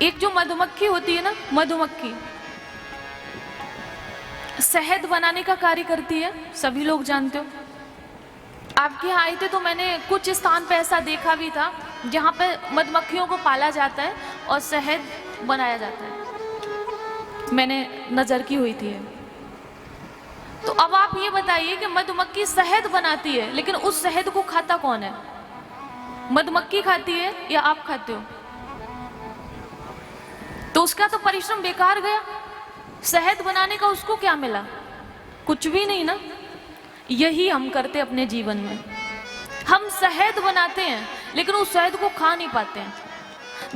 एक जो मधुमक्खी होती है ना, मधुमक्खी शहद बनाने का कार्य करती है, सभी लोग जानते हो। आपके यहाँ आए थे तो मैंने कुछ स्थान पे ऐसा देखा भी था जहाँ पे मधुमक्खियों को पाला जाता है और शहद बनाया जाता है, मैंने नजर की हुई थी। तो अब आप ये बताइए कि मधुमक्खी शहद बनाती है, लेकिन उस शहद को खाता कौन है? मधुमक्खी खाती है या आप खाते हो? तो उसका तो परिश्रम बेकार गया। शहद बनाने का उसको क्या मिला? कुछ भी नहीं ना। यही हम करते अपने जीवन में, हम शहद बनाते हैं लेकिन उस शहद को खा नहीं पाते हैं।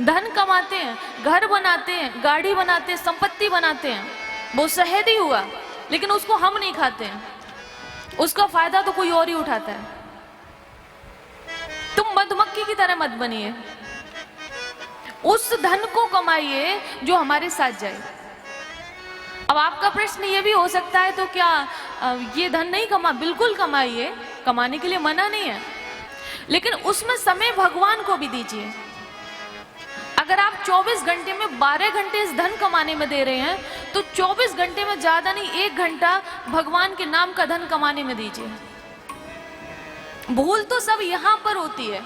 धन कमाते हैं, घर बनाते हैं, गाड़ी बनाते हैं, संपत्ति बनाते हैं, वो शहद ही हुआ, लेकिन उसको हम नहीं खाते हैं। उसका फायदा तो कोई और ही उठाता है। तुम मधुमक्खी की तरह मत बनिए, उस धन को कमाइए जो हमारे साथ जाए। अब आपका प्रश्न ये भी हो सकता है, तो क्या ये धन नहीं कमा? बिल्कुल कमाइए, कमाने के लिए मना नहीं है, लेकिन उसमें समय भगवान को भी दीजिए। अगर आप 24 घंटे में 12 घंटे इस धन कमाने में दे रहे हैं, तो 24 घंटे में ज्यादा नहीं 1 घंटा भगवान के नाम का धन कमाने में दीजिए। भूल तो सब यहां पर होती है,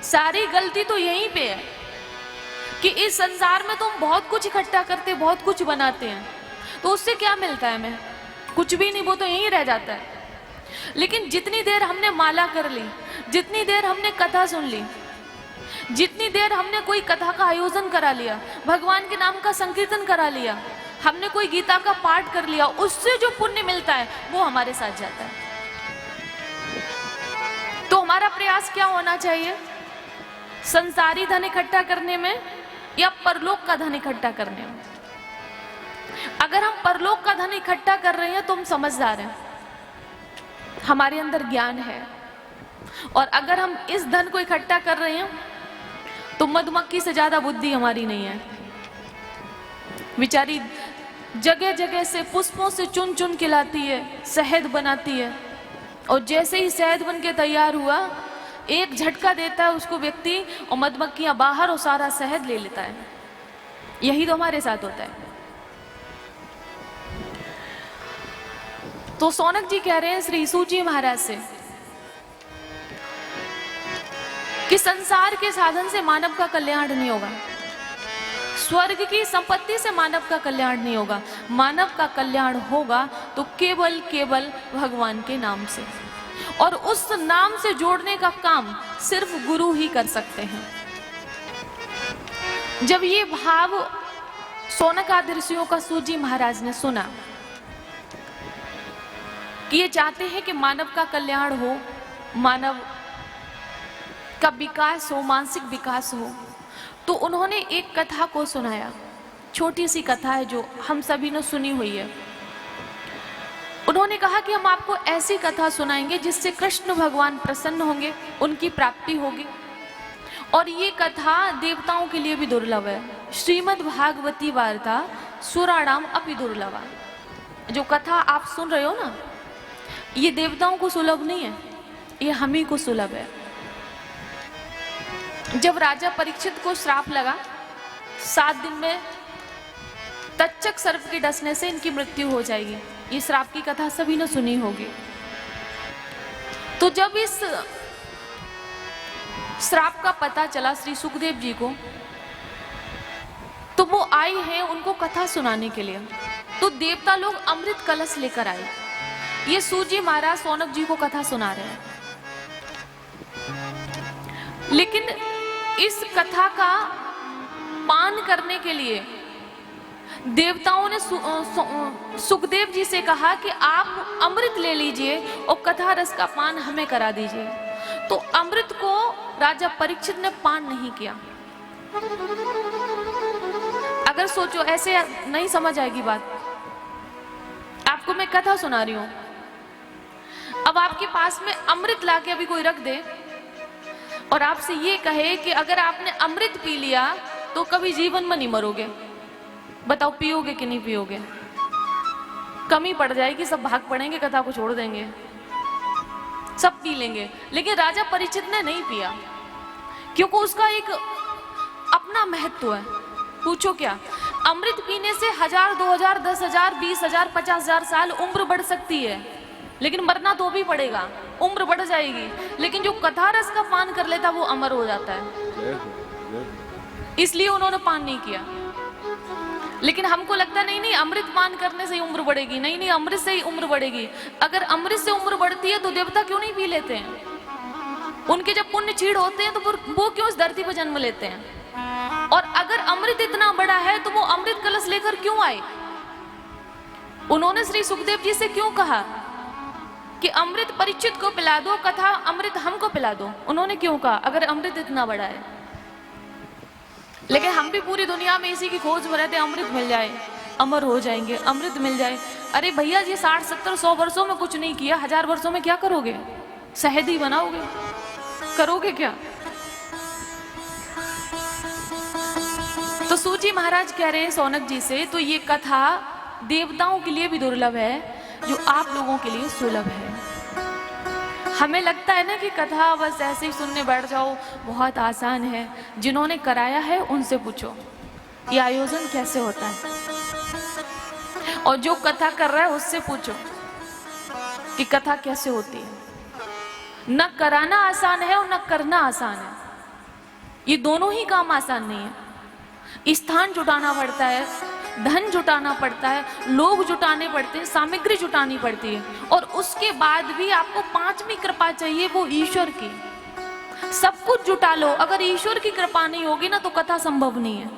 सारी गलती तो यहीं पे है कि इस संसार में तुम बहुत कुछ इकट्ठा करते, बहुत कुछ बनाते हैं, तो उससे क्या मिलता है हमें? कुछ भी नहीं, वो तो यहीं रह जाता है। लेकिन जितनी देर हमने माला कर ली, जितनी देर हमने कथा सुन ली, जितनी देर हमने कोई कथा का आयोजन करा लिया, भगवान के नाम का संकीर्तन करा लिया, हमने कोई गीता का पाठ कर लिया, उससे जो पुण्य मिलता है वो हमारे साथ जाता है। तो हमारा प्रयास क्या होना चाहिए? संसारी धन इकट्ठा करने में या परलोक का धन इकट्ठा करने में? अगर हम परलोक का धन इकट्ठा कर रहे हैं तो हम समझदार हैं, हमारे अंदर ज्ञान है। और अगर हम इस धन को इकट्ठा कर रहे हैं तो मधुमक्खी से ज्यादा बुद्धि हमारी नहीं है। बेचारी जगह जगह से पुष्पों से चुन चुन के लाती है, शहद बनाती है, और जैसे ही शहद बन के तैयार हुआ, एक झटका देता है उसको व्यक्ति और मधुमक्खियां बाहर और सारा शहद ले लेता है। यही तो हमारे साथ होता है। तो सौनक जी कह रहे हैं श्री सूजी महाराज से कि संसार के साधन से मानव का कल्याण नहीं होगा, स्वर्ग की संपत्ति से मानव का कल्याण नहीं होगा। मानव का कल्याण होगा तो केवल केवल भगवान के नाम से, और उस नाम से जोड़ने का काम सिर्फ गुरु ही कर सकते हैं। जब ये भाव सौनक आदि ऋषियों का सूजी महाराज ने सुना कि ये चाहते हैं कि मानव का कल्याण हो, मानव का विकास हो, मानसिक विकास हो, तो उन्होंने एक कथा को सुनाया। छोटी सी कथा है जो हम सभी ने सुनी हुई है। उन्होंने कहा कि हम आपको ऐसी कथा सुनाएंगे जिससे कृष्ण भगवान प्रसन्न होंगे, उनकी प्राप्ति होगी, और ये कथा देवताओं के लिए भी दुर्लभ है। श्रीमद् भागवती वार्ता सुराणाम अपि दुर्लभा। जो कथा आप सुन रहे हो ना, ये देवताओं को सुलभ नहीं है, ये हम ही को सुलभ है। जब राजा परीक्षित को श्राप लगा, 7 दिन में तक्षक सर्प के डसने से इनकी मृत्यु हो जाएगी, ये श्राप की कथा सभी ने सुनी होगी। तो जब इस श्राप का पता चला श्री सुखदेव जी को, तो वो आए हैं उनको कथा सुनाने के लिए। तो देवता लोग अमृत कलश लेकर आए, ये सूजी महाराज सौनक जी को कथा सुना रहे हैं। लेकिन इस कथा का पान करने के लिए देवताओं ने सुखदेव जी से कहा कि आप अमृत ले लीजिए और कथा रस का पान हमें करा दीजिए। तो अमृत को राजा परीक्षित ने पान नहीं किया। अगर सोचो, ऐसे नहीं समझ आएगी बात। आपको मैं कथा सुना रही हूं, अब आपके पास में अमृत लाके अभी कोई रख दे और आपसे ये कहे कि अगर आपने अमृत पी लिया तो कभी जीवन में नहीं मरोगे, बताओ पियोगे कि नहीं पियोगे? कमी पड़ जाएगी, सब भाग पड़ेंगे, कथा को छोड़ देंगे, सब पी लेंगे। लेकिन राजा परीक्षित ने नहीं पिया, क्योंकि उसका एक अपना महत्व है। पूछो क्या, अमृत पीने से 1000, 2000, 10,000, 20,000, 50,000 साल उम्र बढ़ सकती है, लेकिन मरना तो भी पड़ेगा, उम्र बढ़ जाएगी। लेकिन जो कथा रस का पान कर लेता वो अमर हो जाता है, इसलिए उन्होंने पान नहीं किया। लेकिन हमको लगता नहीं नहीं अमृत पान करने से ही उम्र बढ़ेगी, नहीं नहीं अमृत से ही उम्र बढ़ेगी। अगर अमृत से उम्र बढ़ती है तो देवता क्यों नहीं पी लेते हैं? उनके जब पुण्य क्षीण होते हैं तो वो क्यों इस धरती पर जन्म लेते हैं? और अगर अमृत इतना बड़ा है तो वो अमृत कलश लेकर क्यों आए? उन्होंने श्री सुखदेव जी से क्यों कहा कि अमृत परीक्षित को पिला दो, कथा अमृत हमको पिला दो? उन्होंने क्यों कहा अगर अमृत इतना बड़ा है? लेकिन हम भी पूरी दुनिया में इसी की खोज में रहते, अमृत मिल जाए, अमर हो जाएंगे, अमृत मिल जाए। अरे भैया जी 60, 70, 100 वर्षों में कुछ नहीं किया, 1000 वर्षों में क्या करोगे? शहद ही बनाओगे, करोगे क्या? तो सूजी महाराज कह रहे हैं सौनक जी से, तो ये कथा देवताओं के लिए भी दुर्लभ है, जो आप लोगों के लिए सुलभ है। हमें लगता है ना कि कथा बस ऐसे ही सुनने बैठ जाओ, बहुत आसान है। जिन्होंने कराया है उनसे पूछो ये आयोजन कैसे होता है, और जो कथा कर रहा है उससे पूछो कि कथा कैसे होती है। न कराना आसान है और न करना आसान है, ये दोनों ही काम आसान नहीं है। स्थान जुटाना पड़ता है, धन जुटाना पड़ता है, लोग जुटाने पड़ते हैं, सामग्री जुटानी पड़ती है, और उसके बाद भी आपको 5वीं कृपा चाहिए, वो ईश्वर की। सब कुछ जुटा लो, अगर ईश्वर की कृपा नहीं होगी ना तो कथा संभव नहीं है।